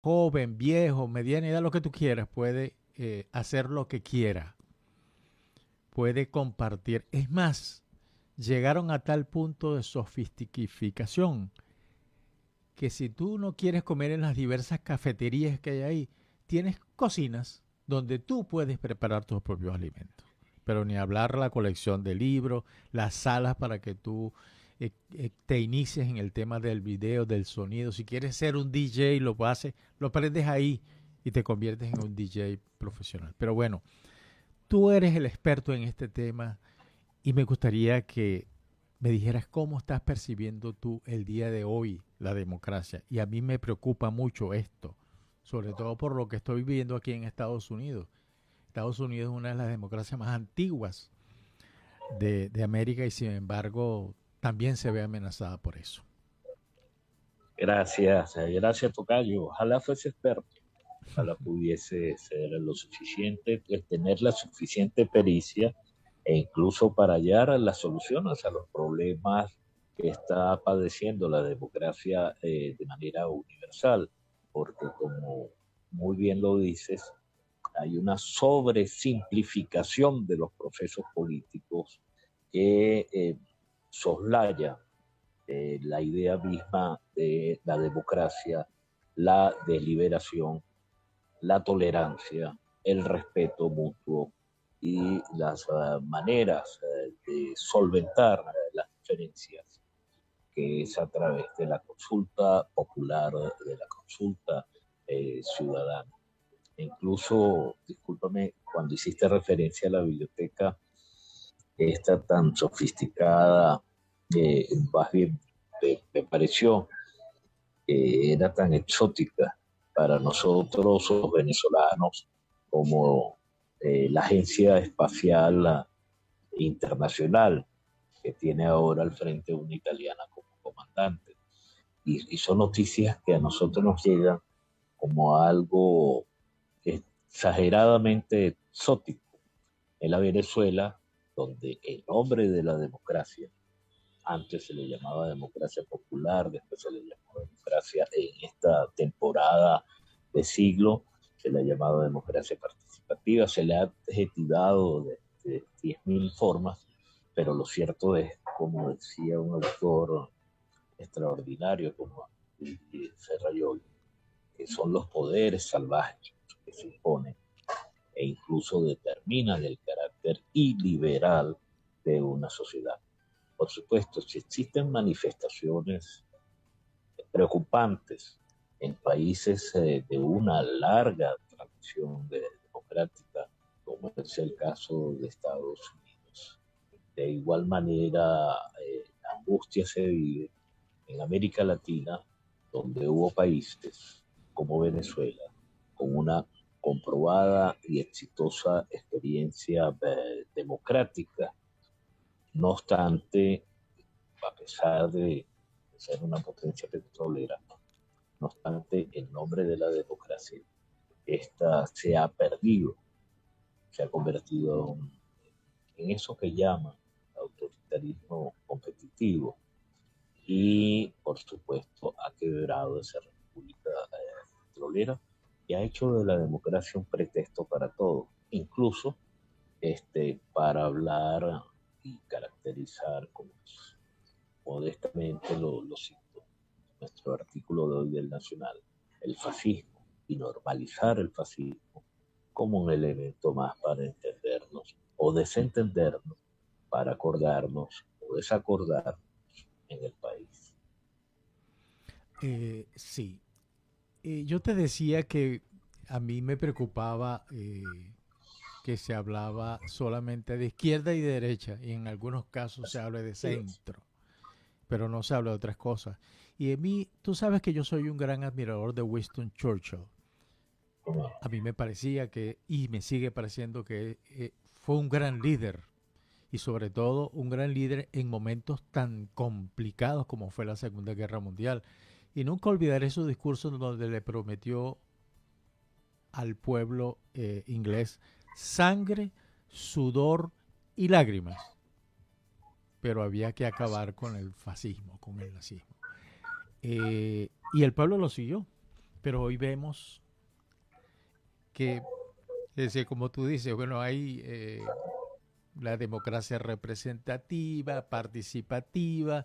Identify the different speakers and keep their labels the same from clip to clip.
Speaker 1: joven, viejo, mediana edad, lo que tú quieras, puede hacer lo que quiera, puede compartir. Es más, llegaron a tal punto de sofisticación que si tú no quieres comer en las diversas cafeterías que hay ahí, tienes cocinas donde tú puedes preparar tus propios alimentos. Pero ni hablar la colección de libros, las salas para que tú te inicies en el tema del video, del sonido. Si quieres ser un DJ, lo haces, lo aprendes ahí y te conviertes en un DJ profesional. Pero bueno, tú eres el experto en este tema y me gustaría que me dijeras cómo estás percibiendo tú el día de hoy la democracia. Y a mí me preocupa mucho esto, sobre todo por lo que estoy viviendo aquí en Estados Unidos. Estados Unidos es una de las democracias más antiguas de América y sin embargo también se ve amenazada por eso.
Speaker 2: Gracias, gracias, Tocayo. Ojalá fuese experto, ojalá pudiese ser lo suficiente, pues, tener la suficiente pericia e incluso para hallar las soluciones a los problemas que está padeciendo la democracia de manera universal, porque como muy bien lo dices, hay una sobresimplificación de los procesos políticos que soslaya la idea misma de la democracia, la deliberación, la tolerancia, el respeto mutuo y las maneras de solventar las diferencias, que es a través de la consulta popular, de la consulta ciudadana. E incluso, discúlpame, cuando hiciste referencia a la biblioteca, esta tan sofisticada, más bien me pareció que era tan exótica para nosotros los venezolanos como la Agencia Espacial Internacional, que tiene ahora al frente una italiana como comandante. Y son noticias que a nosotros nos llegan como algo exageradamente exótico. En la Venezuela, donde en nombre de la democracia, antes se le llamaba democracia popular, después se le llamó democracia, en esta temporada de siglo se le ha llamado democracia participativa, se le ha adjetivado de 10.000 formas, pero lo cierto es, como decía un autor extraordinario como Serrayol, que son los poderes salvajes que se imponen e incluso determinan el carácter iliberal de una sociedad. Por supuesto, si existen manifestaciones preocupantes en países de una larga tradición democrática, como es el caso de Estados Unidos. De igual manera, la angustia se vive en América Latina, donde hubo países como Venezuela, con una comprobada y exitosa experiencia democrática. No obstante, a pesar de ser una potencia petrolera, no obstante, en nombre de la democracia, esta se ha perdido, se ha convertido en eso que llaman autoritarismo competitivo y, por supuesto, ha quebrado esa república petrolera y ha hecho de la democracia un pretexto para todo, incluso para hablar y caracterizar como modestamente lo cito, nuestro artículo de hoy del Nacional, el fascismo y normalizar el fascismo como un elemento más para entendernos o desentendernos, para acordarnos o desacordarnos en el país.
Speaker 1: Sí, yo te decía que a mí me preocupaba que se hablaba solamente de izquierda y de derecha, y en algunos casos se habla de
Speaker 2: Así es.
Speaker 1: centro, pero no se habla de otras cosas. Y en mí, tú sabes que yo soy un gran admirador de Winston Churchill.
Speaker 2: Como,
Speaker 1: A mí me parecía que, y me sigue pareciendo que fue un gran líder, y sobre todo un gran líder en momentos tan complicados como fue la Segunda Guerra Mundial. Y nunca olvidaré su discurso donde le prometió al pueblo inglés sangre, sudor y lágrimas, pero había que acabar con el fascismo, con el nazismo. Y el pueblo lo siguió, Pero hoy vemos que, es decir, como tú dices, bueno, hay la democracia representativa, participativa.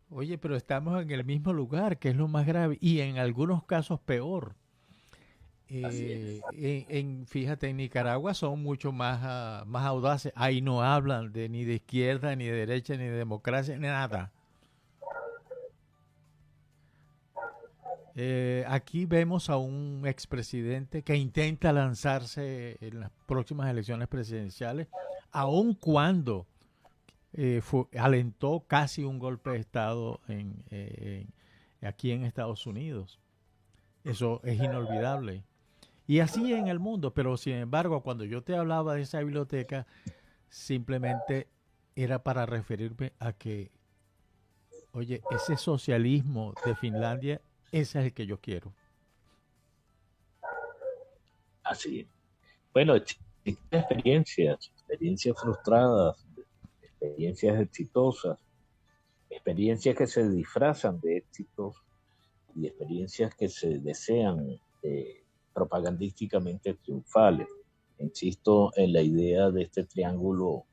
Speaker 1: Oye, pero estamos en el mismo lugar, que es lo más grave, y en algunos casos peor.
Speaker 2: Así es.
Speaker 1: Fíjate, en Nicaragua son mucho más, más audaces. Ahí no hablan de ni de izquierda, ni de derecha, ni de democracia, ni nada. Aquí vemos a un expresidente que intenta lanzarse en las próximas elecciones presidenciales, aun cuando alentó casi un golpe de Estado aquí en Estados Unidos. Eso es inolvidable. Y así en el mundo, pero sin embargo, cuando yo te hablaba de esa biblioteca, simplemente era para referirme a que, oye, ese socialismo de Finlandia, ese es el que yo quiero.
Speaker 2: Así es. Bueno, existen experiencias frustradas, experiencias exitosas, experiencias que se disfrazan de éxitos y experiencias que se desean propagandísticamente triunfales. Insisto en la idea de este triángulo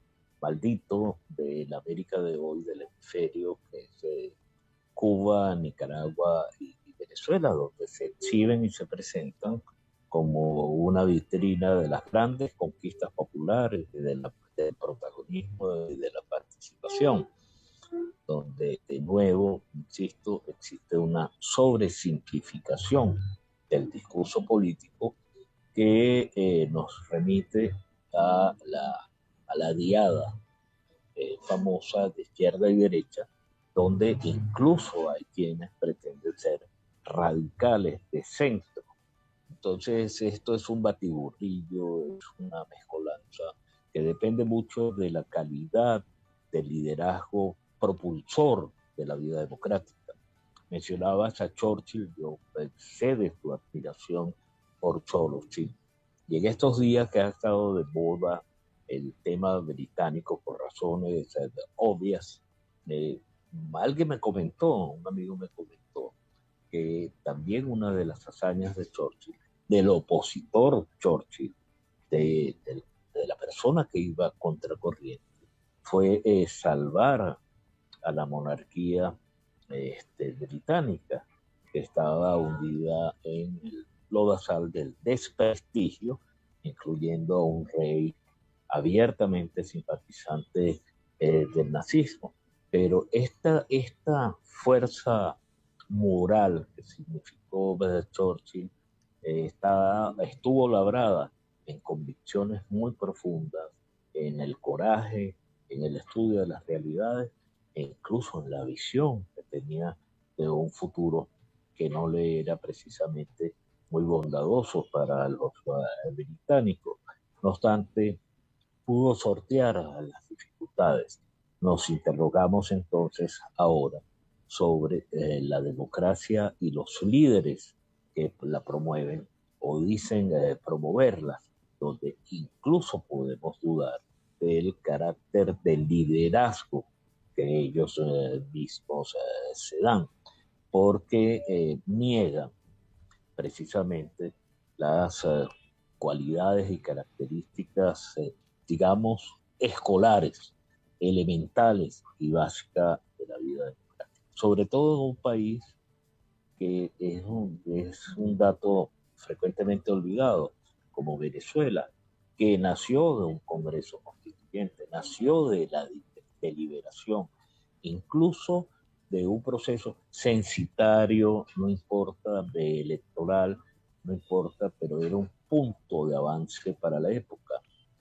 Speaker 2: maldito de la América de hoy, del hemisferio, que es Cuba, Nicaragua y Venezuela, donde se exhiben y se presentan como una vitrina de las grandes conquistas populares, del protagonismo y de la participación, donde de nuevo, insisto, existe una sobresimplificación del discurso político que nos remite a la diada famosa de izquierda y derecha, donde incluso hay quienes pretenden ser radicales de centro. Entonces, esto es un batiburrillo, es una mezcolanza que depende mucho de la calidad del liderazgo propulsor de la vida democrática. Mencionabas a Churchill, yo sé de tu admiración por Churchill. Y en estos días que ha estado de moda el tema británico por razones obvias, eh, alguien me comentó, un amigo me comentó, que también una de las hazañas de Churchill, del opositor Churchill, de la persona que iba contracorriente, fue salvar a la monarquía británica, que estaba hundida en el lodazal del desprestigio, incluyendo a un rey abiertamente simpatizante del nazismo. Pero esta fuerza moral que significó Churchill estuvo labrada en convicciones muy profundas, en el coraje, en el estudio de las realidades e incluso en la visión que tenía de un futuro que no le era precisamente muy bondadoso para los británicos. No obstante, pudo sortear las dificultades. Nos interrogamos entonces ahora sobre la democracia y los líderes que la promueven o dicen promoverla, donde incluso podemos dudar del carácter del liderazgo que ellos mismos se dan, porque niegan precisamente las cualidades y características, digamos, escolares, elementales y básicas de la vida democrática. Sobre todo en un país que es un dato frecuentemente olvidado, como Venezuela, que nació de un Congreso Constituyente, nació de la deliberación, incluso de un proceso censitario, no importa, de electoral, no importa, pero era un punto de avance para la época.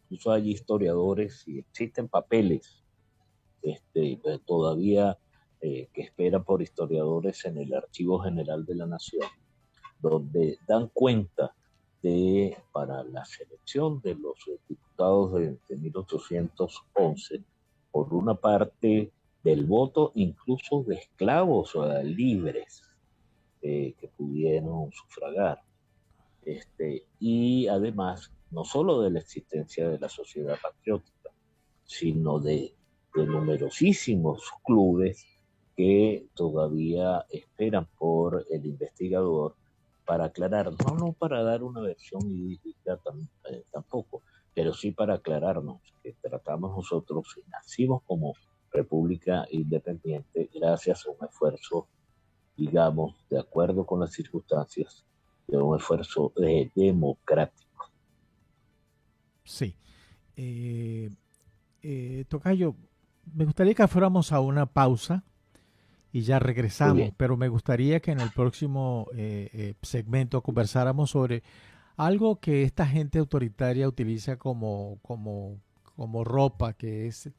Speaker 2: Incluso hay historiadores y existen papeles todavía que esperan por historiadores en el Archivo General de la Nación, donde dan cuenta para la selección de los diputados de 1811, por una parte del voto incluso de esclavos libres que pudieron sufragar. Y además, no solo de la existencia de la sociedad patriótica, sino de numerosísimos clubes que todavía esperan por el investigador para aclararnos, no para dar una versión idílica tampoco, pero sí para aclararnos que tratamos nosotros, nacimos como república independiente gracias a un esfuerzo, digamos, de acuerdo con las circunstancias, de un esfuerzo democrático.
Speaker 1: Sí. Tocayo, me gustaría que fuéramos a una pausa y ya
Speaker 2: Muy
Speaker 1: regresamos,
Speaker 2: bien.
Speaker 1: pero me gustaría que en el próximo segmento conversáramos sobre algo que esta gente autoritaria utiliza como ropa, que es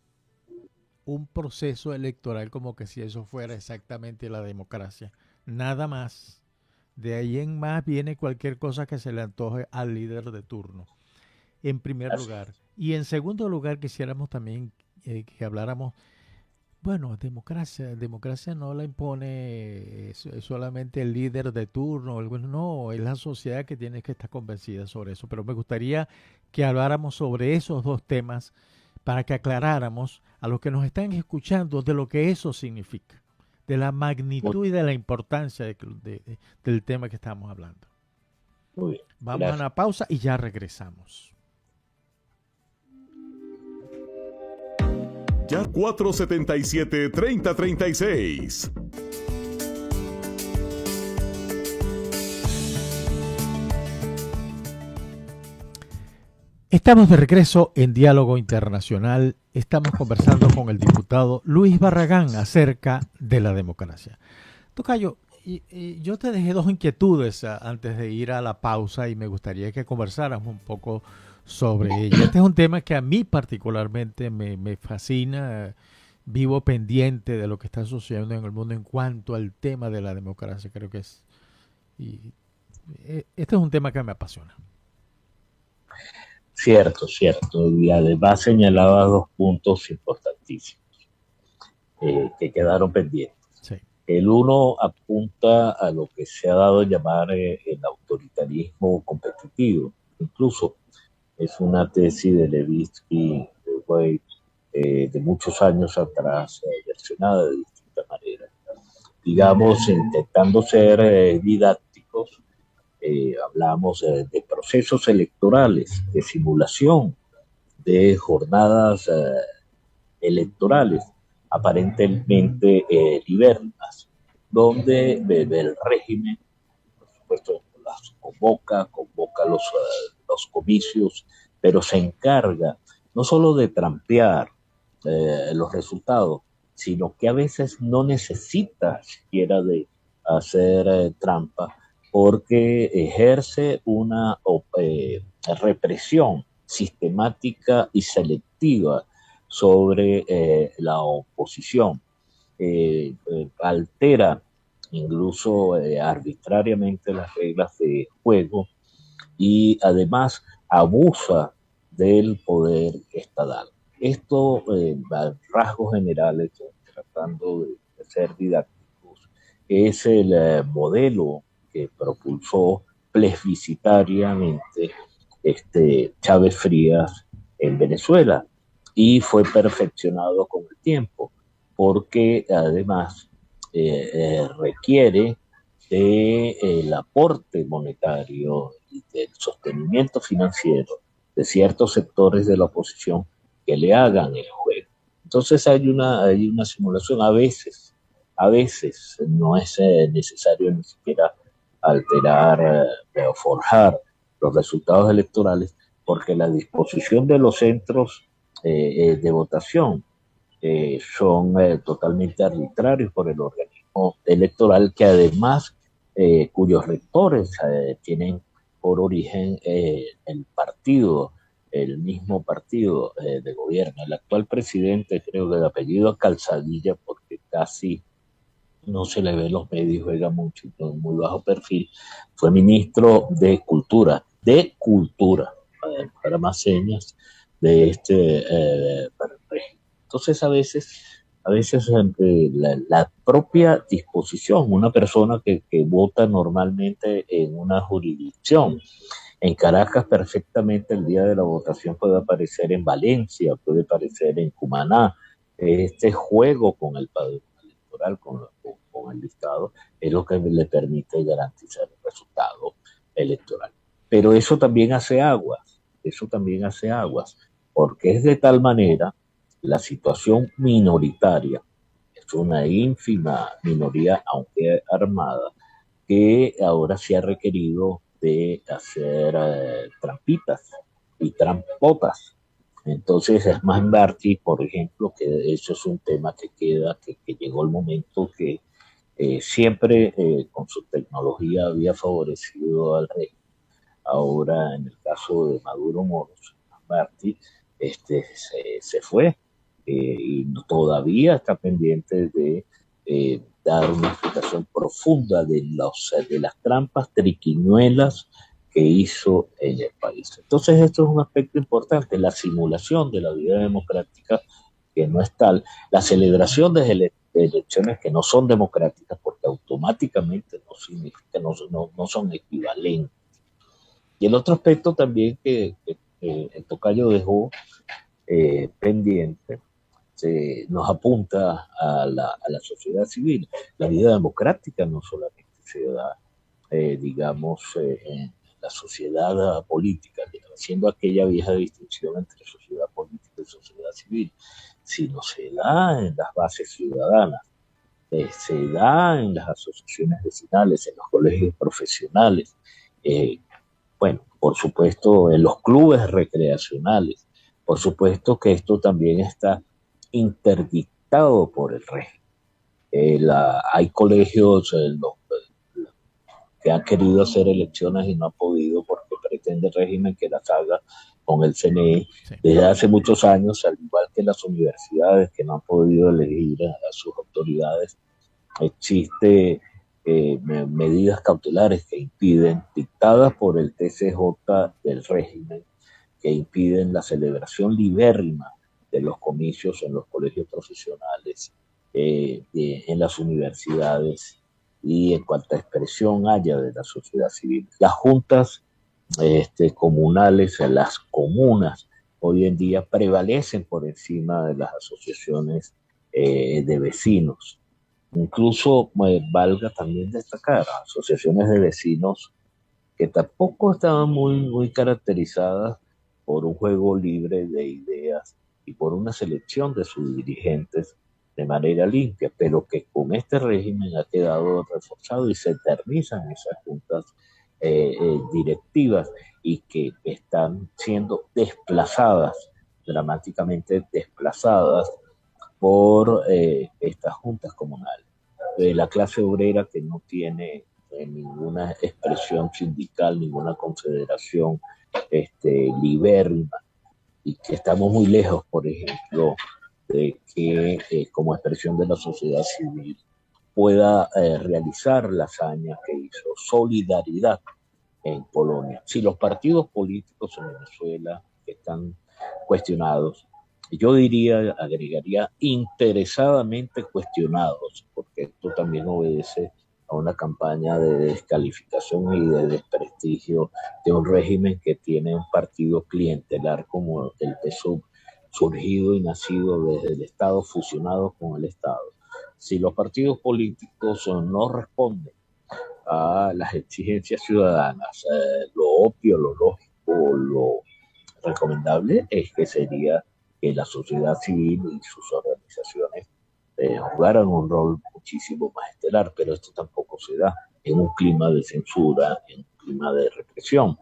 Speaker 1: un proceso electoral, como que si eso fuera exactamente la democracia. Nada más. De ahí en más viene cualquier cosa que se le antoje al líder de turno, en primer
Speaker 2: Así
Speaker 1: lugar.
Speaker 2: es.
Speaker 1: Y en segundo lugar, quisiéramos también que habláramos, bueno, democracia no la impone solamente el líder de turno, no, es la sociedad que tiene que estar convencida sobre eso. Pero me gustaría que habláramos sobre esos dos temas para que aclaráramos a los que nos están escuchando de lo que eso significa, de la
Speaker 2: Muy,
Speaker 1: magnitud y de la importancia del tema que estamos hablando.
Speaker 2: muy bien.
Speaker 1: Vamos a
Speaker 2: Gracias.
Speaker 1: una pausa y ya regresamos.
Speaker 3: Ya 477-3036.
Speaker 1: Estamos de regreso en Diálogo Internacional. Estamos conversando con el diputado Luis Barragán acerca de la democracia. Tocayo, yo te dejé dos inquietudes antes de ir a la pausa y me gustaría que conversáramos un poco sobre ella. Este es un tema que a mí particularmente me fascina. Vivo pendiente de lo que está sucediendo en el mundo en cuanto al tema de la democracia. Creo que es... Y, este es un tema que me apasiona.
Speaker 2: Cierto, cierto. Y además señalaba dos puntos importantísimos que quedaron pendientes.
Speaker 1: Sí.
Speaker 2: El uno apunta a lo que se ha dado a llamar el autoritarismo competitivo. Incluso es una tesis de Levitsky, de Wade, de muchos años atrás, versionada de distintas maneras. Digamos, intentando ser didácticos, hablamos de procesos electorales, de simulación, de jornadas electorales aparentemente libertas, donde el régimen, por supuesto, las convoca los comicios, pero se encarga no solo de trampear los resultados, sino que a veces no necesita siquiera de hacer trampa, porque ejerce una represión sistemática y selectiva sobre la oposición, altera incluso arbitrariamente las reglas de juego y además abusa del poder estatal. Esto, a rasgos generales, tratando de ser didácticos, es el modelo que propulsó plebiscitariamente Chávez Frías en Venezuela y fue perfeccionado con el tiempo, porque además requiere del aporte monetario y del sostenimiento financiero de ciertos sectores de la oposición que le hagan el juego. Entonces hay una simulación a veces no es necesario ni siquiera alterar o forjar los resultados electorales, porque la disposición de los centros de votación son totalmente arbitrarios por el organismo electoral, que además cuyos rectores tienen por origen el mismo partido de gobierno. El actual presidente, creo que de apellido Calzadilla, porque casi no se le ve en los medios, juega mucho, con muy bajo perfil, fue ministro de Cultura, para más señas, de régimen. Entonces, a veces la propia disposición, una persona que vota normalmente en una jurisdicción, en Caracas perfectamente el día de la votación puede aparecer en Valencia, puede aparecer en Cumaná, este juego con el padrón electoral, con el listado, es lo que le permite garantizar el resultado electoral. Pero eso también hace aguas, porque es de tal manera la situación minoritaria, es una ínfima minoría, aunque armada, que ahora se ha requerido de hacer trampitas y trampotas. Entonces, es más Martí, por ejemplo, que eso es un tema que queda, que llegó el momento que siempre con su tecnología había favorecido al rey. Ahora, en el caso de Maduro Moros, Martí se fue y todavía está pendiente de dar una explicación profunda de las trampas triquiñuelas que hizo en el país. Entonces, esto es un aspecto importante, la simulación de la vida democrática que no es tal, la celebración de elecciones que no son democráticas porque automáticamente no significa, no son equivalentes. Y el otro aspecto también que el tocayo dejó pendiente nos apunta a la sociedad civil. La vida democrática no solamente se da, en la sociedad política, haciendo aquella vieja distinción entre sociedad política y sociedad civil, sino se da en las bases ciudadanas, se da en las asociaciones vecinales, en los colegios profesionales, eh, bueno, por supuesto, en los clubes recreacionales. Por supuesto que esto también está interdictado por el régimen. Hay colegios que han querido hacer elecciones y no han podido porque pretende el régimen que las haga con el CNE
Speaker 1: Sí.
Speaker 2: desde hace muchos años, al igual que las universidades que no han podido elegir a sus autoridades. Existe medidas cautelares que impiden, dictadas por el TCJ del régimen, que impiden la celebración libérrima de los comicios en los colegios profesionales, en las universidades y en cuanta expresión haya de la sociedad civil. Las juntas comunales, las comunas, hoy en día prevalecen por encima de las asociaciones de vecinos. Incluso valga también destacar asociaciones de vecinos que tampoco estaban muy caracterizadas por un juego libre de ideas y por una selección de sus dirigentes de manera limpia, pero que con este régimen ha quedado reforzado y se eternizan esas juntas directivas y que están siendo desplazadas, dramáticamente desplazadas por estas juntas comunales. La clase obrera que no tiene ninguna expresión sindical, ninguna confederación libérrima, y que estamos muy lejos, por ejemplo, de que como expresión de la sociedad civil pueda realizar la hazaña que hizo Solidaridad en Polonia. Si los partidos políticos en Venezuela están cuestionados, yo diría, agregaría interesadamente cuestionados, porque esto también obedece a una campaña de descalificación y de desprestigio de un régimen que tiene un partido clientelar como el PSUV, surgido y nacido desde el Estado, fusionado con el Estado. Si los partidos políticos no responden a las exigencias ciudadanas, lo obvio, lo lógico, lo recomendable es que sería que la sociedad civil y sus organizaciones jugaran un rol muchísimo más estelar, pero esto tampoco se da en un clima de censura, en un clima de represión.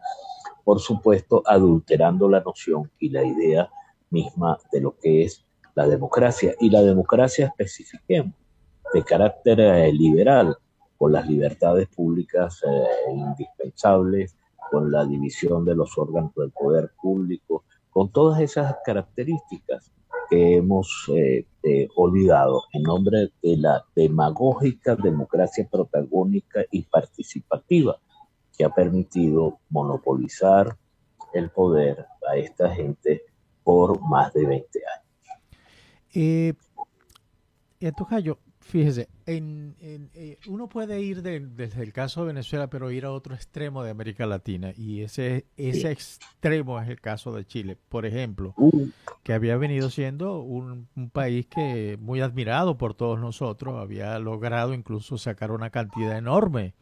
Speaker 2: Por supuesto, adulterando la noción y la idea misma de lo que es la democracia. Y la democracia, especifiquemos, de carácter liberal, con las libertades públicas indispensables, con la división de los órganos del poder público, con todas esas características que hemos olvidado en nombre de la demagógica democracia protagónica y participativa que ha permitido monopolizar el poder a esta gente por más de 20 años.
Speaker 1: Tocayo, fíjese, uno puede ir desde el caso de Venezuela, pero ir a otro extremo de América Latina. Y ese
Speaker 2: Sí.
Speaker 1: extremo es el caso de Chile, por ejemplo,
Speaker 2: Uh,
Speaker 1: que había venido siendo un país que muy admirado por todos nosotros, había logrado incluso sacar una cantidad enorme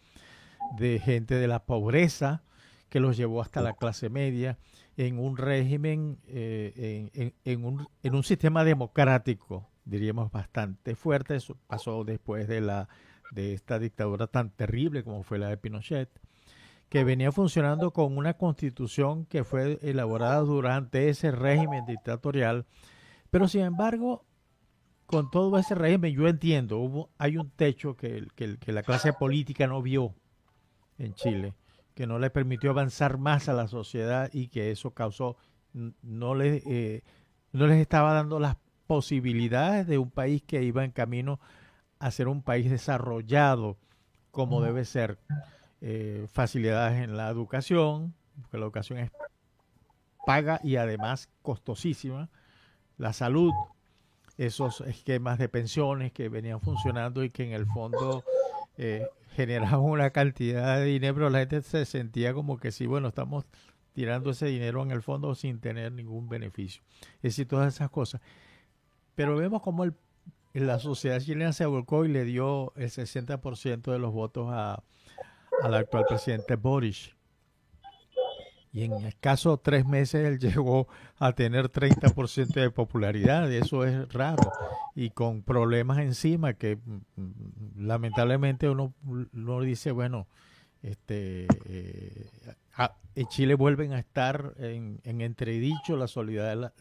Speaker 1: de gente de la pobreza que los llevó hasta la clase media en un régimen, en un sistema democrático, diríamos, bastante fuerte. Eso pasó después de esta dictadura tan terrible como fue la de Pinochet, que venía funcionando con una constitución que fue elaborada durante ese régimen dictatorial, pero sin embargo, con todo ese régimen, yo entiendo, hay un techo que la clase política no vio en Chile, que no le permitió avanzar más a la sociedad y que eso causó, no les, no les estaba dando las posibilidades de un país que iba en camino a ser un país desarrollado como debe ser. Facilidades en la educación, porque la educación es paga y además costosísima. La salud, esos esquemas de pensiones que venían funcionando y que en el fondo generaban una cantidad de dinero, pero la gente se sentía como que sí, bueno, estamos tirando ese dinero en el fondo sin tener ningún beneficio. Es decir, todas esas cosas. Pero vemos como la sociedad chilena se volcó y le dio el 60% de los votos al actual presidente Boris. Y en escasos 3 meses él llegó a tener 30% de popularidad, y eso es raro. Y con problemas encima que lamentablemente uno dice, bueno, en Chile vuelven a estar en entredicho la solidez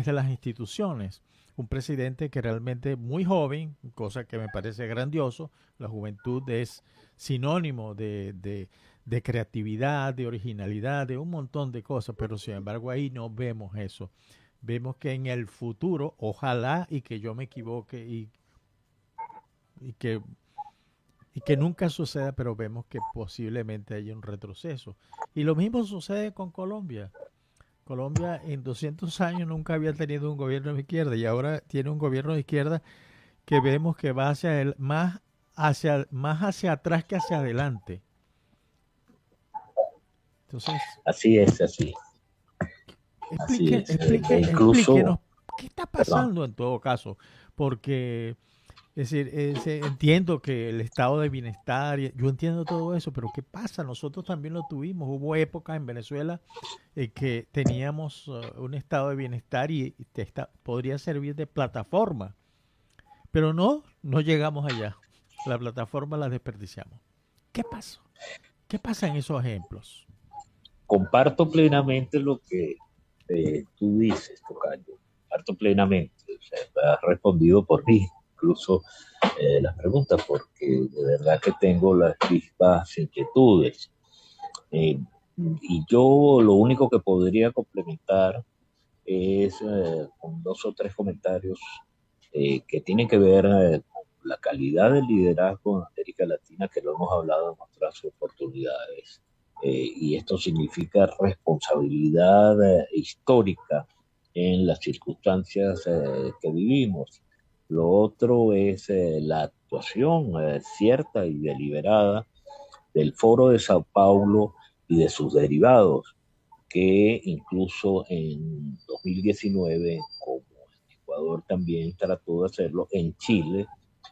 Speaker 1: de las instituciones. Un presidente que realmente muy joven, cosa que me parece grandioso, la juventud es sinónimo de creatividad, de originalidad, de un montón de cosas, pero sin embargo ahí no vemos eso. Vemos que en el futuro, ojalá y que yo me equivoque y que y que nunca suceda, pero vemos que posiblemente haya un retroceso. Y lo mismo sucede con Colombia. Colombia en 200 años nunca había tenido un gobierno de izquierda y ahora tiene un gobierno de izquierda que vemos que va más hacia atrás que hacia adelante. Entonces,
Speaker 2: así es, así es. Incluso,
Speaker 1: explíquenos qué está
Speaker 2: perdón,
Speaker 1: pasando en todo caso, porque es decir, entiendo que el estado de bienestar, yo entiendo todo eso, pero ¿qué pasa? Nosotros también lo tuvimos. Hubo épocas en Venezuela que teníamos un estado de bienestar y podría servir de plataforma, pero no llegamos allá. La plataforma la desperdiciamos. ¿Qué pasó? ¿Qué pasa en esos ejemplos?
Speaker 2: comparto plenamente lo que tú dices, Tocayo. Comparto plenamente. O sea, has respondido por mí, incluso las preguntas, porque de verdad que tengo las mismas inquietudes. Eh, y yo lo único que podría complementar es con dos o tres comentarios que tienen que ver con la calidad del liderazgo en América Latina, que lo hemos hablado en otras oportunidades. Y esto significa responsabilidad histórica en las circunstancias que vivimos. Lo otro es la actuación cierta y deliberada del Foro de Sao Paulo y de sus derivados, que incluso en 2019, como en Ecuador también trató de hacerlo, en Chile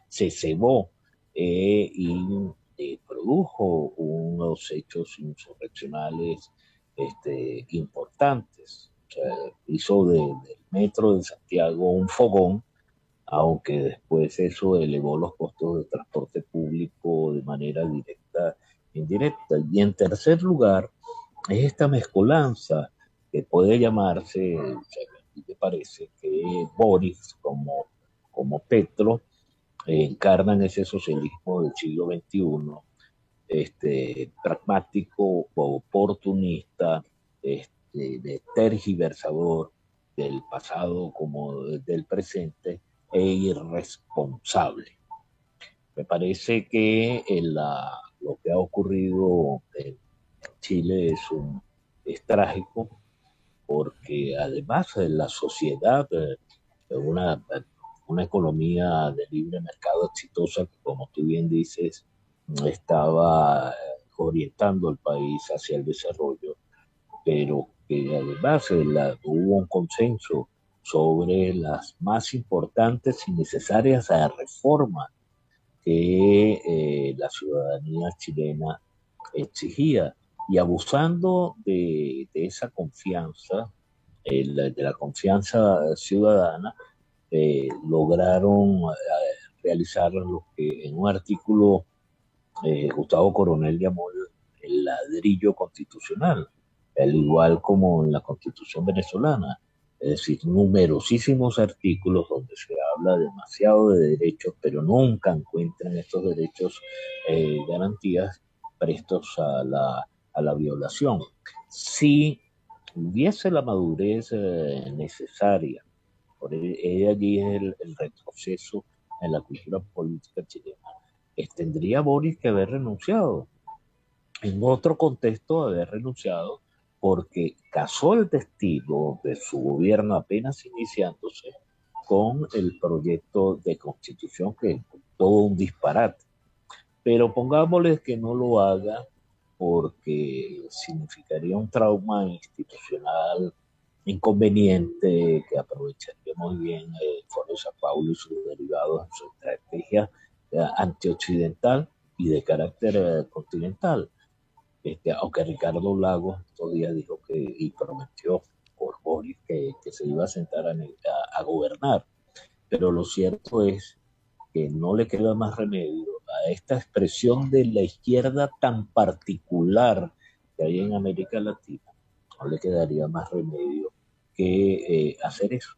Speaker 2: se cebó y produjo unos hechos insurreccionales importantes. O sea, hizo del metro de Santiago un fogón, aunque después eso elevó los costos de transporte público de manera directa e indirecta. Y en tercer lugar, es esta mezcolanza que puede llamarse, o sea, me parece que Boris como Petro encarnan ese socialismo del siglo XXI, pragmático, oportunista, de tergiversador del pasado como del presente e irresponsable. Me parece que lo que ha ocurrido en Chile es trágico porque además la sociedad, una una economía de libre mercado exitosa que, como tú bien dices, estaba orientando al país hacia el desarrollo, pero que además hubo un consenso sobre las más importantes y necesarias reformas que la ciudadanía chilena exigía. Y abusando de esa confianza, de la confianza ciudadana, lograron realizar lo que en un artículo Gustavo Coronel llamó el ladrillo constitucional, al igual como en la Constitución venezolana. Es decir, numerosísimos artículos donde se habla demasiado de derechos, pero nunca encuentran estos derechos garantías prestos a la violación. Si hubiese la madurez necesaria, por allí es el retroceso en la cultura política chilena, tendría Boris que haber renunciado. En otro contexto, haber renunciado porque casó el destino de su gobierno apenas iniciándose con el proyecto de constitución, que es todo un disparate. Pero pongámosle que no lo haga porque significaría un trauma institucional inconveniente que aprovecharía muy bien el Foro de Sao Paulo y sus derivados en su estrategia antioccidental y de carácter continental. Aunque Ricardo Lagos estos días dijo que, y prometió por Boris que se iba a sentar a gobernar. Pero lo cierto es que no le queda más remedio a esta expresión de la izquierda tan particular que hay en América Latina, no le quedaría más remedio que hacer eso,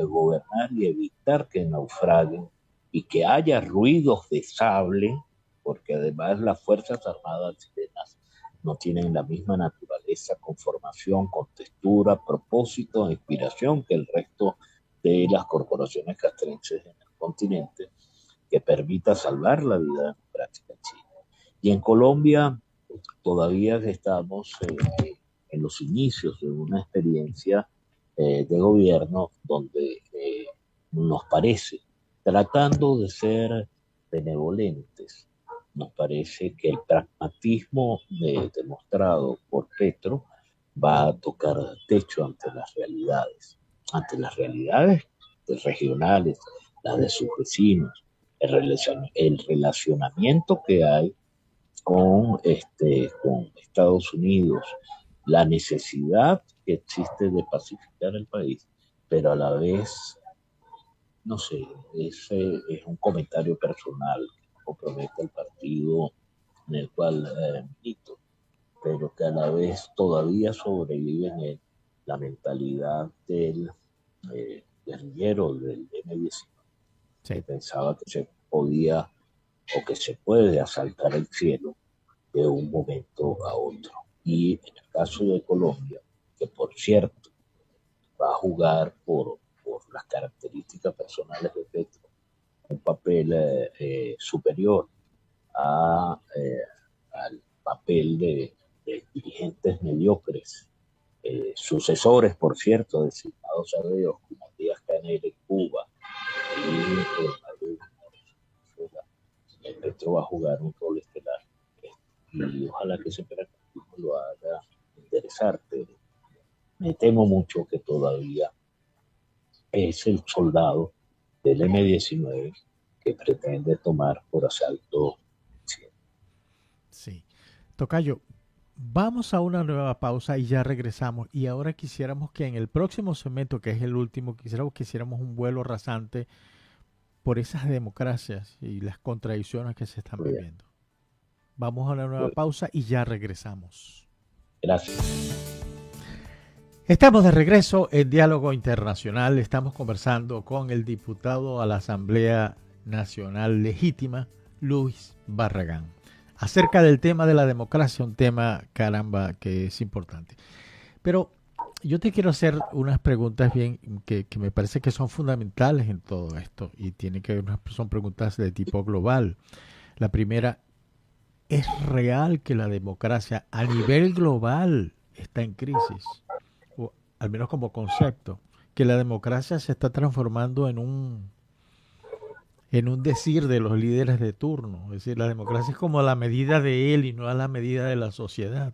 Speaker 2: gobernar y evitar que naufraguen y que haya ruidos de sable, porque además las Fuerzas Armadas chilenas no tienen la misma naturaleza, conformación, contextura, propósito e inspiración que el resto de las corporaciones castrenses en el continente, que permita salvar la vida democrática en Chile. Y en Colombia todavía estamos en los inicios de una experiencia de gobierno donde nos parece, tratando de ser benevolentes, nos parece que el pragmatismo demostrado por Petro va a tocar techo ante las realidades regionales, las de sus vecinos, el relacionamiento que hay con Estados Unidos, la necesidad que existe de pacificar el país, pero a la vez, no sé, ese es un comentario personal que compromete al partido en el cual milito, pero que a la vez todavía sobrevive en él la mentalidad del guerrillero del M-19, sí, que pensaba que se podía o que se puede asaltar el cielo de un momento a otro. Y en el caso de Colombia, que por cierto va a jugar por las características personales de Petro un papel superior al papel de dirigentes mediocres, sucesores, por cierto, designados a Dios, como Díaz Canel en Cuba y Petro va a jugar un rol estelar. Y ojalá que ese pragmatismo lo haga interesarte. Me temo mucho que todavía es el soldado del M-19 que pretende tomar por asalto.
Speaker 1: Sí. Tocayo, vamos a una nueva pausa y ya regresamos. Y ahora quisiéramos que en el próximo segmento, que es el último, quisiéramos un vuelo rasante por esas democracias y las contradicciones que se están viviendo. Vamos a una nueva pausa y ya regresamos.
Speaker 2: Gracias.
Speaker 1: Estamos de regreso en Diálogo Internacional. Estamos conversando con el diputado a la Asamblea Nacional Legítima, Luis Barragán, acerca del tema de la democracia, un tema, caramba, que es importante. Pero yo te quiero hacer unas preguntas bien que me parece que son fundamentales en todo esto y tienen que ver, son preguntas de tipo global. La primera, ¿es real que la democracia a nivel global está en crisis? O al menos como concepto, que la democracia se está transformando en un en un decir de los líderes de turno. Es decir, la democracia es como la medida de él y no a la medida de la sociedad.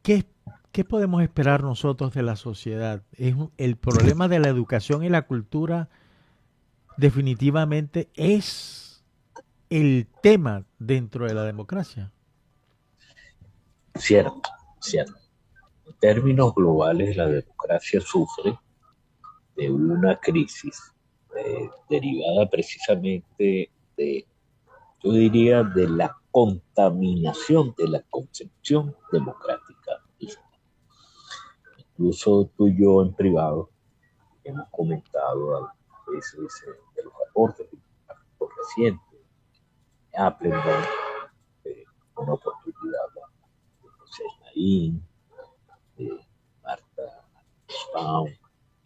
Speaker 1: ¿Qué, qué podemos esperar nosotros de la sociedad? El problema de la educación y la cultura definitivamente es el tema dentro de la democracia.
Speaker 2: Cierto, cierto. En términos globales, la democracia sufre de una crisis derivada precisamente de, yo diría, de la contaminación de la concepción democrática. Incluso tú y yo en privado hemos comentado a veces de los aportes recientes, Applebaum, una oportunidad de José Naín, de Marta Spaun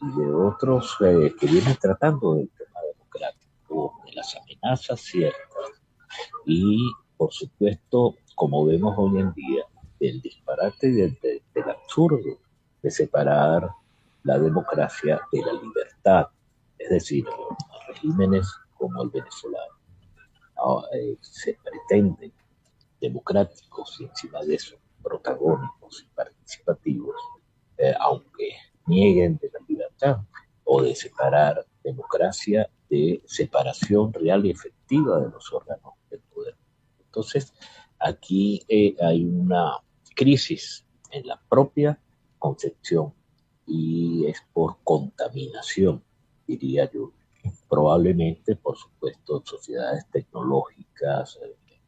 Speaker 2: y de otros que vienen tratando del tema democrático, de las amenazas ciertas y, por supuesto, como vemos hoy en día, del disparate y del absurdo de separar la democracia de la libertad. Es decir, regímenes como el venezolano se pretenden democráticos y encima de eso protagónicos y participativos, aunque nieguen de la libertad o de separar democracia de separación real y efectiva de los órganos del poder. Entonces, aquí hay una crisis en la propia concepción y es por contaminación, diría yo. Probablemente, por supuesto, sociedades tecnológicas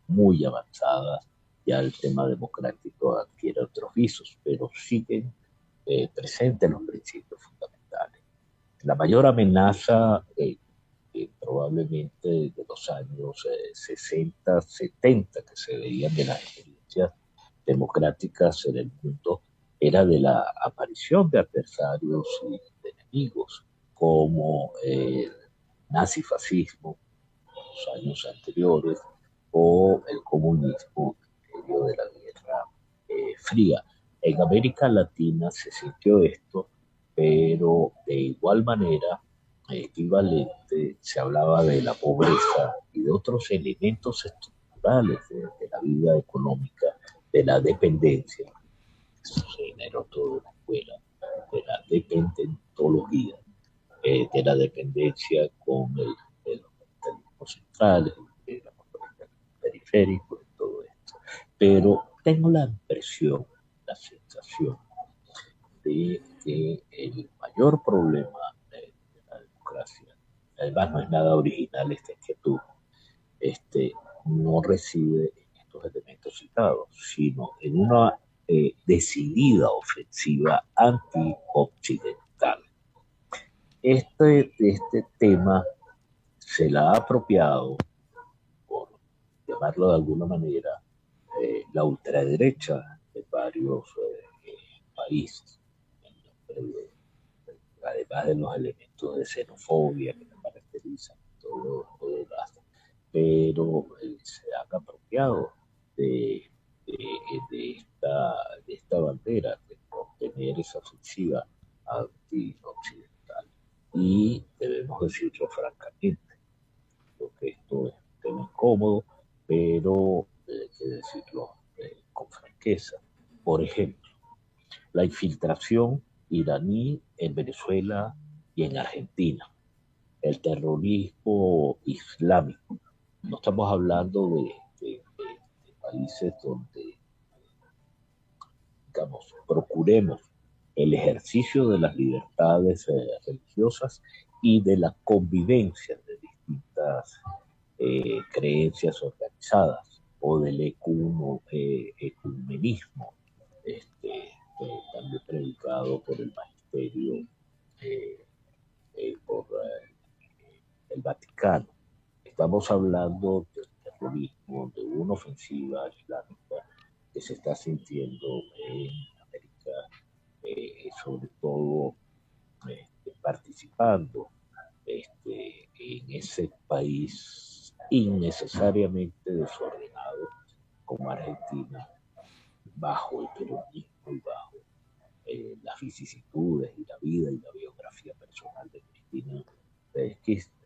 Speaker 2: muy avanzadas, ya el tema democrático adquiere otros visos, pero siguen presentes los principios fundamentales. La mayor amenaza probablemente de los años 60, 70, que se veían de las experiencias democráticas en el mundo, era de la aparición de adversarios y de enemigos, como el nazifascismo en los años anteriores o el comunismo en medio de la Guerra Fría. En América Latina se sintió esto, pero de igual manera equivalente se hablaba de la pobreza y de otros elementos estructurales de la vida económica, de la dependencia. Eso se generó todo en la escuela, de la dependentología, de la dependencia con los capitalismos centrales, el periférico y todo esto. Pero tengo la impresión, la sensación de que el mayor problema de la democracia, además no es nada original esta inquietud, no reside en estos elementos citados, sino en una decidida ofensiva anti-occidental. Este tema se la ha apropiado, por llamarlo de alguna manera, la ultraderecha de varios países, además de los elementos de xenofobia que nos caracterizan, todo esto, pero se han apropiado de, de, de esta bandera, de contener esa ofensiva anti-occidental. Y debemos decirlo francamente, porque esto es un tema incómodo, pero hay que decirlo con franqueza. Por ejemplo, la infiltración iraní en Venezuela y en Argentina, el terrorismo islámico. No estamos hablando de países donde, digamos, procuremos el ejercicio de las libertades religiosas y de la convivencia de distintas creencias organizadas o del ecumenismo, también predicado por el magisterio, por el Vaticano. Estamos hablando del terrorismo, de una ofensiva islámica que se está sintiendo en América, sobre todo participando en ese país innecesariamente desordenado como Argentina, bajo el peronismo y bajo las vicisitudes y la vida y la biografía personal de Cristina, que Kirchner.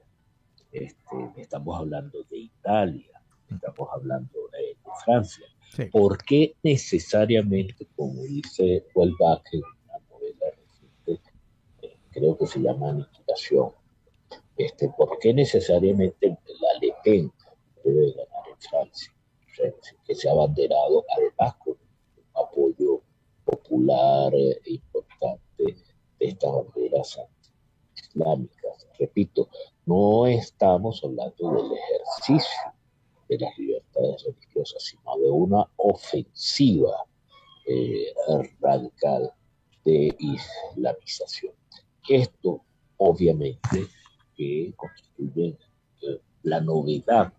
Speaker 2: Estamos hablando de Italia, estamos hablando de Francia.
Speaker 1: Sí.
Speaker 2: ¿Por qué necesariamente, como dice Houellebecq en una novela reciente, creo que se llama Aniquilación, ¿por qué necesariamente la Le Pen debe ganar en Francia? O sea, que se ha abanderado además con un apoyo popular importante de estas banderas islámicas. Repito, no estamos hablando del ejercicio de las libertades religiosas, sino de una ofensiva eh, radical de islamización. Esto, obviamente, que constituye la novedad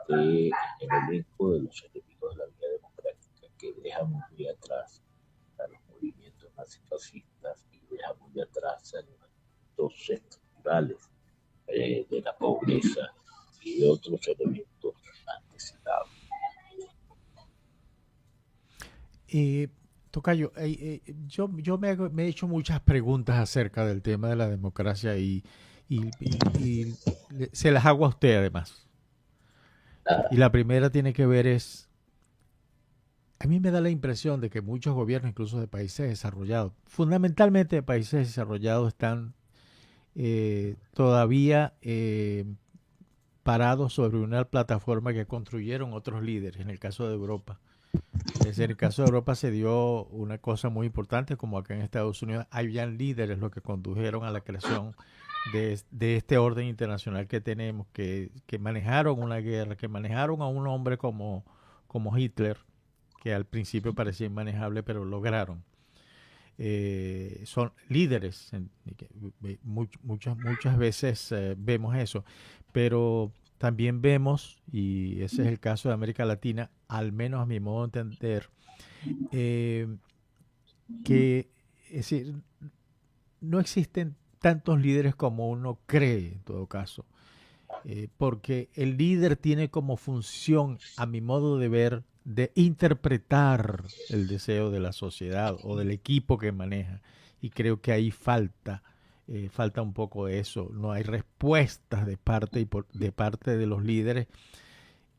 Speaker 2: en el elenco de los enemigos de la vida democrática, que deja muy atrás a los movimientos nazifascistas y deja muy atrás a los estructurales de la pobreza y de otros elementos antes citados.
Speaker 1: Tocayo, yo me he hecho muchas preguntas acerca del tema de la democracia y se las hago a usted además. Y la primera tiene que ver a mí me da la impresión de que muchos gobiernos, incluso de países desarrollados, fundamentalmente de países desarrollados, están todavía parados sobre una plataforma que construyeron otros líderes, en el caso de Europa. Es decir, en el caso de Europa se dio una cosa muy importante, como acá en Estados Unidos habían líderes los que condujeron a la creación de este orden internacional que tenemos, que manejaron una guerra, que manejaron a un hombre como Hitler, que al principio parecía inmanejable, pero lograron. Son líderes, muchas veces vemos eso, pero también vemos, y ese es el caso de América Latina, al menos a mi modo de entender, eh, que es decir, no existen tantos líderes como uno cree, en todo caso, porque el líder tiene como función, a mi modo de ver, de interpretar el deseo de la sociedad o del equipo que maneja. Y creo que ahí falta un poco de eso. No hay respuestas de parte de los líderes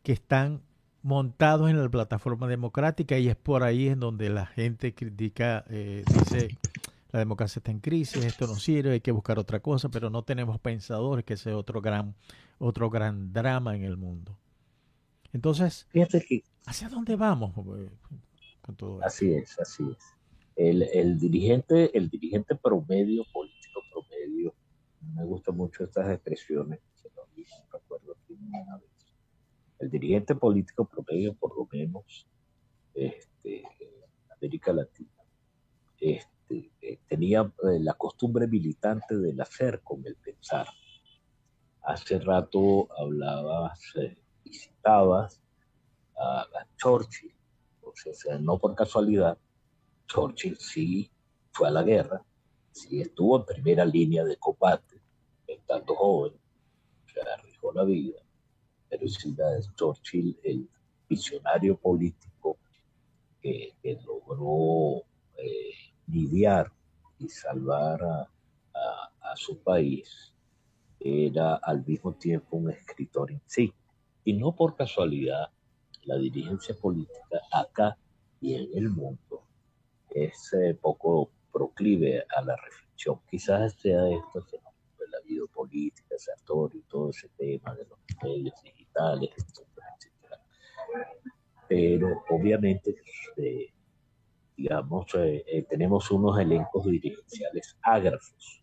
Speaker 1: que están montados en la plataforma democrática, y es por ahí en donde la gente critica, dice, la democracia está en crisis, esto no sirve, hay que buscar otra cosa, pero no tenemos pensadores, que ese es otro gran drama en el mundo. Entonces,
Speaker 2: Fíjate que
Speaker 1: ¿hacia dónde vamos con todo esto?
Speaker 2: así es, así es. El dirigente promedio, político promedio, me gustan mucho estas expresiones, se lo dije, recuerdo aquí una vez. El dirigente político promedio, por lo menos, en América Latina, tenía la costumbre militante del hacer con el pensar. Hace rato hablabas y citabas a Churchill, o sea, no por casualidad. Churchill sí fue a la guerra, sí estuvo en primera línea de combate, estando joven, se arriesgó la vida, pero sí Churchill, el visionario político que logró eh, lidiar y salvar a su país, era al mismo tiempo un escritor insigne. Y no por casualidad, la dirigencia política acá y en el mundo es poco proclive a la reflexión. Quizás sea esto de la vida política, Sartori, todo ese tema de los medios digitales, etcétera, etcétera. Pero obviamente, digamos, tenemos unos elencos dirigenciales ágrafos,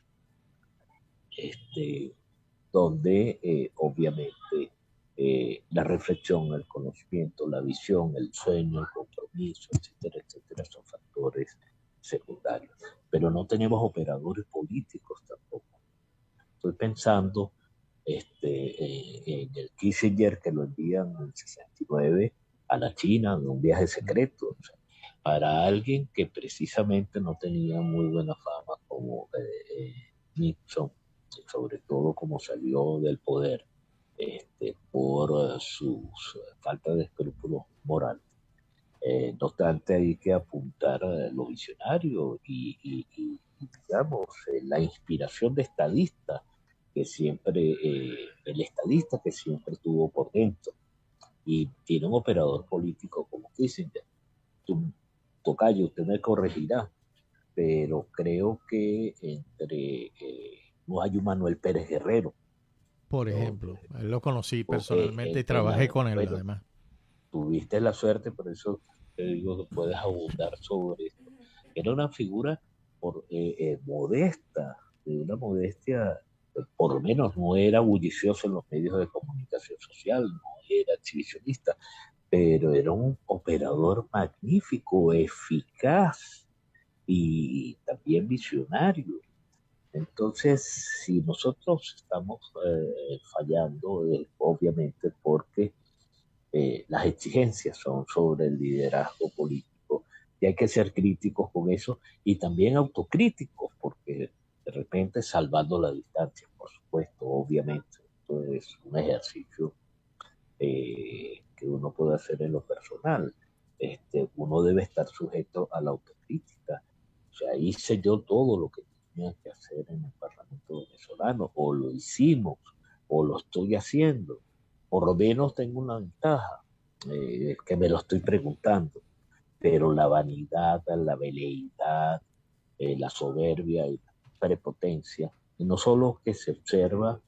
Speaker 2: este, donde obviamente la reflexión, el conocimiento, la visión, el sueño, el compromiso, etcétera, etcétera, son factores secundarios. Pero no tenemos operadores políticos tampoco. Estoy pensando en el Kissinger que lo envían en el 69 a la China en un viaje secreto. O sea, para alguien que precisamente no tenía muy buena fama como Nixon, sobre todo como salió del poder por sus falta de escrúpulos morales. No obstante, hay que apuntar a lo visionario y digamos, la inspiración de estadistas que siempre, el estadista que siempre estuvo por dentro, y tiene un operador político como Kissinger. Tu, Tocayo, usted me corregirá, pero creo que entre no hay un Manuel Pérez Guerrero,
Speaker 1: Por
Speaker 2: pero
Speaker 1: ejemplo. Él lo conocí
Speaker 2: porque
Speaker 1: personalmente y trabajé con él
Speaker 2: bueno,
Speaker 1: además.
Speaker 2: tuviste la suerte, por eso te digo que puedes abundar sobre esto. Era una figura modesta, de una modestia, por lo menos no era bullicioso en los medios de comunicación social, no era exhibicionista, pero era un operador magnífico, eficaz y también visionario. Entonces, si nosotros estamos fallando, obviamente porque las exigencias son sobre el liderazgo político y hay que ser críticos con eso y también autocríticos porque de repente salvando la distancia, por supuesto, obviamente. Esto es un ejercicio que uno puede hacer en lo personal. Uno debe estar sujeto a la autocrítica. O sea, hice yo todo lo que tenía que hacer en el Parlamento venezolano, o lo hicimos, o lo estoy haciendo. Por lo menos tengo una ventaja, que me lo estoy preguntando, pero la vanidad, la veleidad, la soberbia y la prepotencia, y no solo que se observa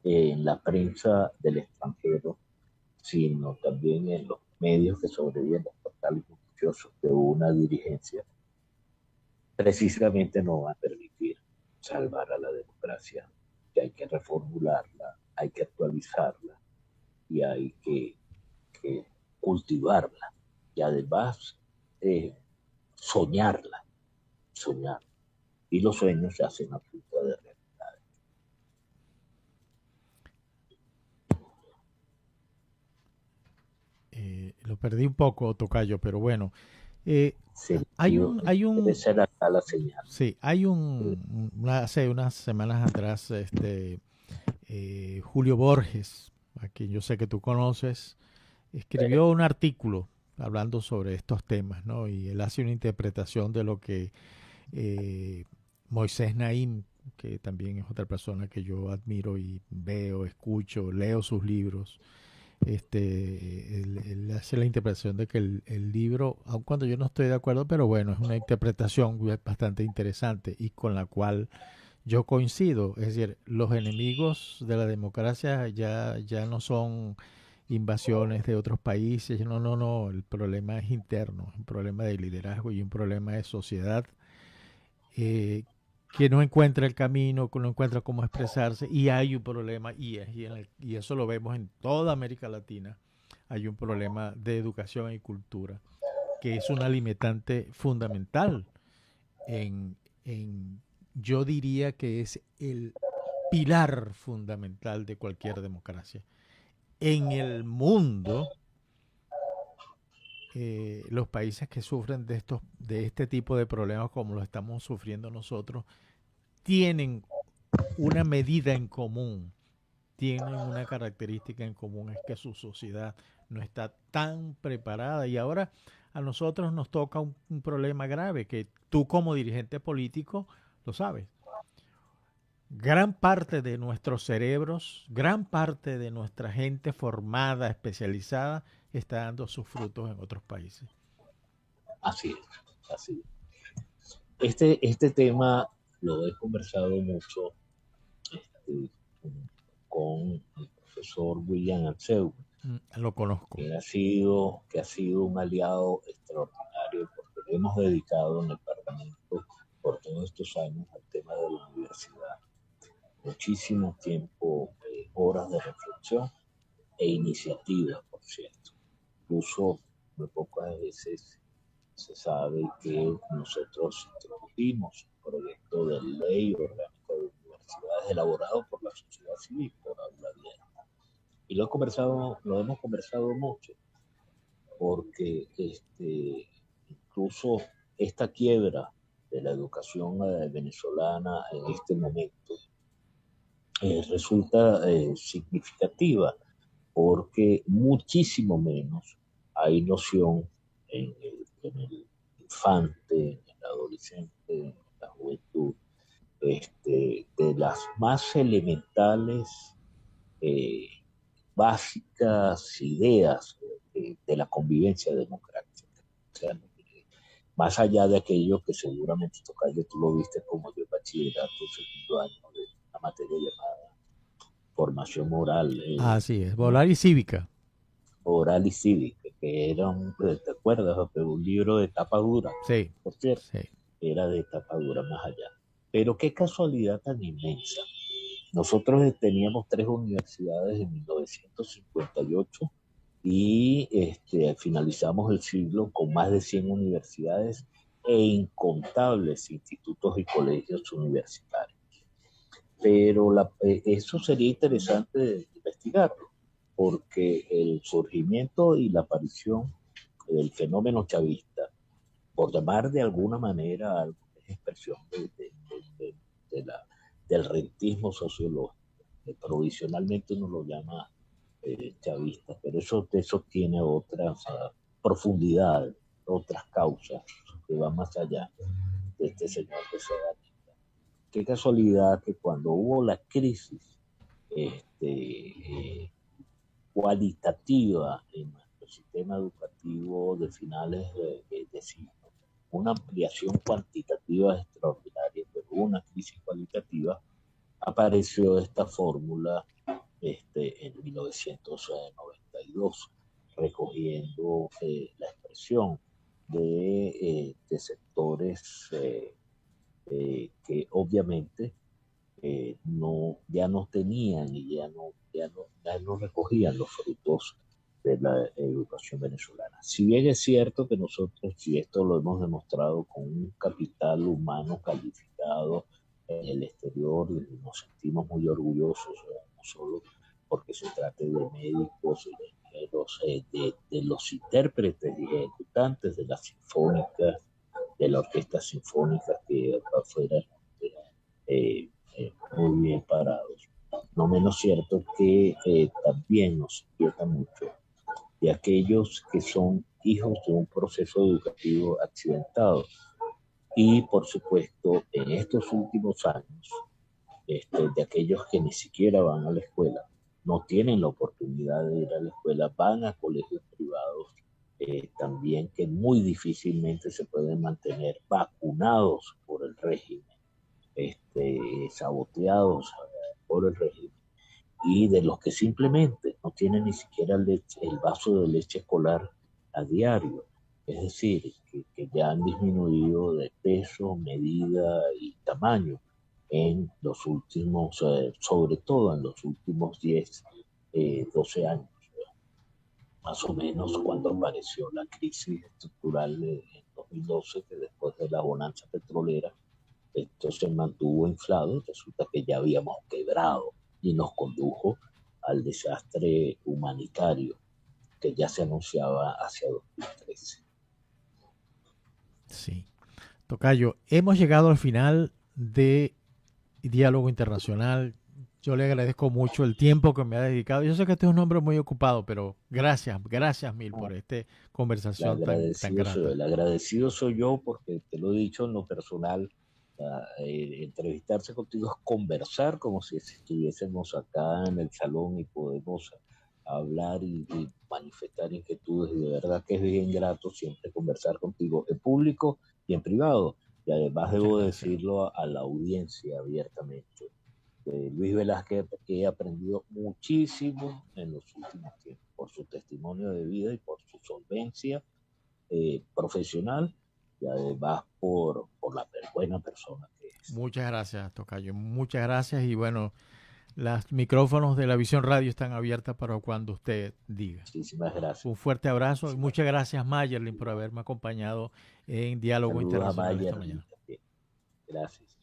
Speaker 2: en la prensa del extranjero, sino también en los medios que sobreviven los portales noticiosos de una dirigencia, precisamente no va a permitir salvar a la democracia, que hay que reformularla, hay que actualizarla y hay que cultivarla y además eh, soñarla, soñar. Y los sueños se hacen a punta de realidad.
Speaker 1: Lo perdí un poco, Tocayo, pero bueno.
Speaker 2: Se
Speaker 1: Hay un, hay
Speaker 2: debe
Speaker 1: un,
Speaker 2: ser acá la señal.
Speaker 1: sí, hay
Speaker 2: Eh,
Speaker 1: hace unas semanas atrás, Julio Borges, a quien yo sé que tú conoces, escribió un artículo hablando sobre estos temas, ¿no? Y él hace una interpretación de lo que eh, Moisés Naim, que también es otra persona que yo admiro y veo, escucho, leo sus libros. Él hace la interpretación de que el libro, aun cuando yo no estoy de acuerdo, pero bueno, es una interpretación bastante interesante y con la cual yo coincido. Es decir, los enemigos de la democracia ya no son invasiones de otros países. No, no, no. El problema es interno, es un problema de liderazgo y un problema de sociedad eh, que no encuentra el camino, que no encuentra cómo expresarse. Y hay un problema, y eso lo vemos en toda América Latina. Hay un problema de educación y cultura, que es una limitante fundamental en yo diría que es el pilar fundamental de cualquier democracia. En el mundo, los países que sufren de este tipo de problemas como lo estamos sufriendo nosotros, tienen una medida en común, tienen una característica en común, es que su sociedad no está tan preparada. Y ahora a nosotros nos toca un problema grave que tú como dirigente político lo sabes. Gran parte de nuestros cerebros, gran parte de nuestra gente formada, especializada, está dando sus frutos en otros países.
Speaker 2: Así es, así es. Este tema lo he conversado mucho este, con el profesor William Arceu,
Speaker 1: Lo conozco.
Speaker 2: que ha sido un aliado extraordinario porque le hemos dedicado en el Parlamento por todos estos años al tema de la universidad. Muchísimo tiempo, horas de reflexión e iniciativas, por cierto. Incluso muy pocas veces se sabe que nosotros introdujimos un proyecto de ley orgánica de universidades elaborado por la sociedad civil, por Aula Abierta. Y lo hemos conversado mucho, porque incluso esta quiebra de la educación venezolana en este momento resulta significativa, porque muchísimo menos hay noción en el infante, en el adolescente, en la juventud, de las más elementales, básicas ideas de la convivencia democrática. O sea, más allá de aquello que seguramente, Tocayo, tú lo viste como de bachillerato, segundo año, de una materia llamada formación moral,
Speaker 1: Así es, volar y cívica.
Speaker 2: oral y cívica, que era ¿te acuerdas? Un libro de tapa dura,
Speaker 1: Sí,
Speaker 2: por cierto,
Speaker 1: sí.
Speaker 2: era de tapa dura más allá. Pero qué casualidad tan inmensa. Nosotros teníamos 3 universidades en 1958 y finalizamos el siglo con más de 100 universidades e incontables institutos y colegios universitarios. Pero eso sería interesante investigarlo, porque el surgimiento y la aparición del fenómeno chavista, por llamar de alguna manera algo que es expresión de, de la, del rentismo sociológico, que provisionalmente uno lo llama chavista, pero eso tiene otras profundidades, otras causas que van más allá de este señor que se da. Qué casualidad que cuando hubo la crisis este, cualitativa en nuestro sistema educativo de finales de siglo, una ampliación cuantitativa extraordinaria, pero una crisis cualitativa, apareció esta fórmula en 1992, recogiendo la expresión de sectores que obviamente ya no tenían y ya no recogían los frutos de la educación venezolana. Si bien es cierto que nosotros, y esto lo hemos demostrado con un capital humano calificado en el exterior, y nos sentimos muy orgullosos, no solo porque se trate de médicos, de los intérpretes y ejecutantes de las sinfónicas, de la orquesta sinfónica que afuera muy bien parados. No menos cierto que también nos inquieta mucho de aquellos que son hijos de un proceso educativo accidentado. Y por supuesto, en estos últimos años, de aquellos que ni siquiera van a la escuela, no tienen la oportunidad de ir a la escuela, van a colegios privados, también que muy difícilmente se pueden mantener vacunados por el régimen, saboteados por el régimen, y de los que simplemente no tienen ni siquiera el vaso de leche escolar a diario. Es decir, que ya han disminuido de peso, medida y tamaño en los últimos, sobre todo en los últimos 10, 12 años, más o menos cuando apareció la crisis estructural en 2012, que después de la bonanza petrolera, esto se mantuvo inflado, resulta que ya habíamos quebrado y nos condujo al desastre humanitario que ya se anunciaba hacia 2013.
Speaker 1: Sí. Tocayo, hemos llegado al final de Diálogo Internacional. Yo le agradezco mucho el tiempo que me ha dedicado. Yo sé que este es un hombre muy ocupado, pero gracias mil por esta conversación tan grata.
Speaker 2: El agradecido soy yo porque te lo he dicho en lo personal. Entrevistarse contigo es conversar como si estuviésemos acá en el salón y podemos hablar y manifestar inquietudes, y de verdad que es bien grato siempre conversar contigo en público y en privado. Y además debo decirlo a la audiencia abiertamente. Luis Velázquez, que he aprendido muchísimo en los últimos tiempos por su testimonio de vida y por su solvencia profesional, y además por la buena persona que es.
Speaker 1: Muchas gracias, Tocayo. Muchas gracias. Y bueno, los micrófonos de la Visión Radio están abiertos para cuando usted diga.
Speaker 2: Muchísimas gracias.
Speaker 1: Un fuerte abrazo y muchas gracias, Mayerlin, por haberme acompañado en Diálogo
Speaker 2: Saludos
Speaker 1: Internacional
Speaker 2: a
Speaker 1: esta mañana.
Speaker 2: Gracias.